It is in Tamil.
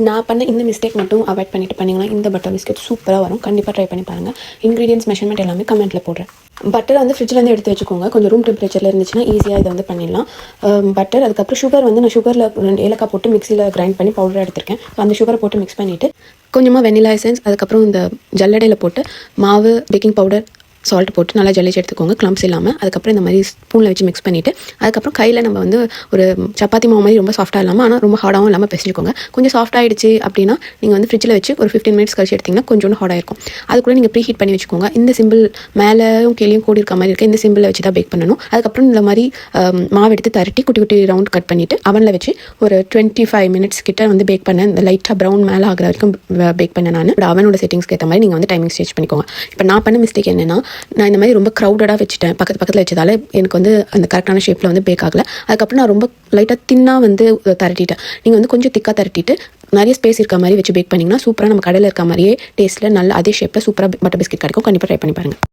நான் பண்ண இந்த மிஸ்டேக் மட்டும் அவாய்ட் பண்ணிட்டு பண்ணிங்கன்னா இந்த பட்டர் பிஸ்கெட் சூப்பராக வரும். கண்டிப்பாக ட்ரை பண்ணி பாருங்கள். இன்க்ரீடியன்ஸ் மெஷர்மெண்ட் எல்லாமே கமெண்ட்டில் போடுறேன். பட்டர் வந்து ஃப்ரிட்ஜ்லேருந்து எடுத்து வச்சுக்கோங்க. கொஞ்சம் ரூம் டெம்பரேச்சரில் இருந்துச்சுன்னா ஈஸியாக இதை வந்து பண்ணிடலாம். பட்டர், அதுக்கப்புறம் சுகர் வந்து நான் சுகரில் 2 ஏலக்காய் போட்டு மிக்சியில் கிரைண்ட் பண்ணி பவுடராக எடுத்திருக்கேன். ஸோ அந்த சுகரை போட்டு மிக்ஸ் பண்ணிவிட்டு கொஞ்சமாக வெனிலா எசன்ஸ், அதுக்கப்புறம் இந்த ஜல்லடையில் போட்டு மாவு, பேக்கிங் பவுடர், சால்ட் போட்டு நல்லா ஜல்லிச்சு எடுத்துக்கோங்க, க்ளம்ப்ஸ் இல்லாமல். அதுக்கப்புறம் இந்த மாதிரி ஸ்பூனில் வச்சு மிக்ஸ் பண்ணிவிட்டு அதுக்கப்புறம் கையில் நம்ம வந்து ஒரு சப்பாத்தி மாவு மாதிரி ரொம்ப சாஃப்ட்டாக இல்லாமல் ஆனால் ரொம்ப ஹார்டாகவும் இல்லாமல் பிசைஞ்சுக்கோங்க. கொஞ்சம் சாஃப்ட் ஆகிடுச்சு அப்படின்னா நீங்கள் வந்து ஃப்ரிட்ஜில் வச்சு ஒரு 15 மினிட்ஸ் கழிச்சு எடுத்திங்கன்னா கொஞ்சோண்டு ஹார்டாக இருக்கும். அதுக்குள்ளே நீங்கள் ப்ரீ ஹீட் பண்ணி வச்சுக்கோங்க. இந்த சிம்பிள் மேலேயும் கீழேயும் கூடி இருக்க மாதிரி இருக்க இந்த சிம்பிளில் வச்சு தான் பேக் பண்ணணும். அதுக்கப்புறம் இந்த மாதிரி மாவு எடுத்து தரட்டி குட்டி குட்டி ரவுண்ட் கட் பண்ணிவிட்டு அவனில் வச்சு ஒரு 25 மினிட்ஸ் கிட்ட வந்து பேக் பண்ண, இந்த லைட்டாக ப்ரௌன் மேலே ஆகிற வரைக்கும் பேக் பண்ண. நான் அவனோட செட்டிங்ஸ்க்கு ஏற்ற மாதிரி நீங்கள் வந்து டைமிங் சேஞ்ச் பண்ணிக்கோங்க. இப்போ நான் பண்ண மிஸ்டேக் என்னென்னா, நான் இந்த மாதிரி ரொம்ப க்ரௌடடாக வச்சுட்டேன், பக்கத்தில் வச்சதால எனக்கு வந்து அந்த கரெக்டான ஷேப்பில் வந்து பேக் ஆகலை. அதுக்கப்புறம் நான் ரொம்ப லைட்டாக தின்னாக வந்து தரட்டிட்டேன். நீங்கள் வந்து கொஞ்சம் திக்காக தரட்டிட்டு நிறைய ஸ்பேஸ் இருக்க மாதிரி வச்சு பேக் பண்ணிங்கன்னா சூப்பராக நம்ம கடையில் இருக்க மாதிரியே டேஸ்ட்டில் நல்ல அதே ஷேப்பில் சூப்பராக பட்டர் பிஸ்கெட் கிடைக்கும். கண்டிப்பாக ட்ரை பண்ணி பாருங்கள்.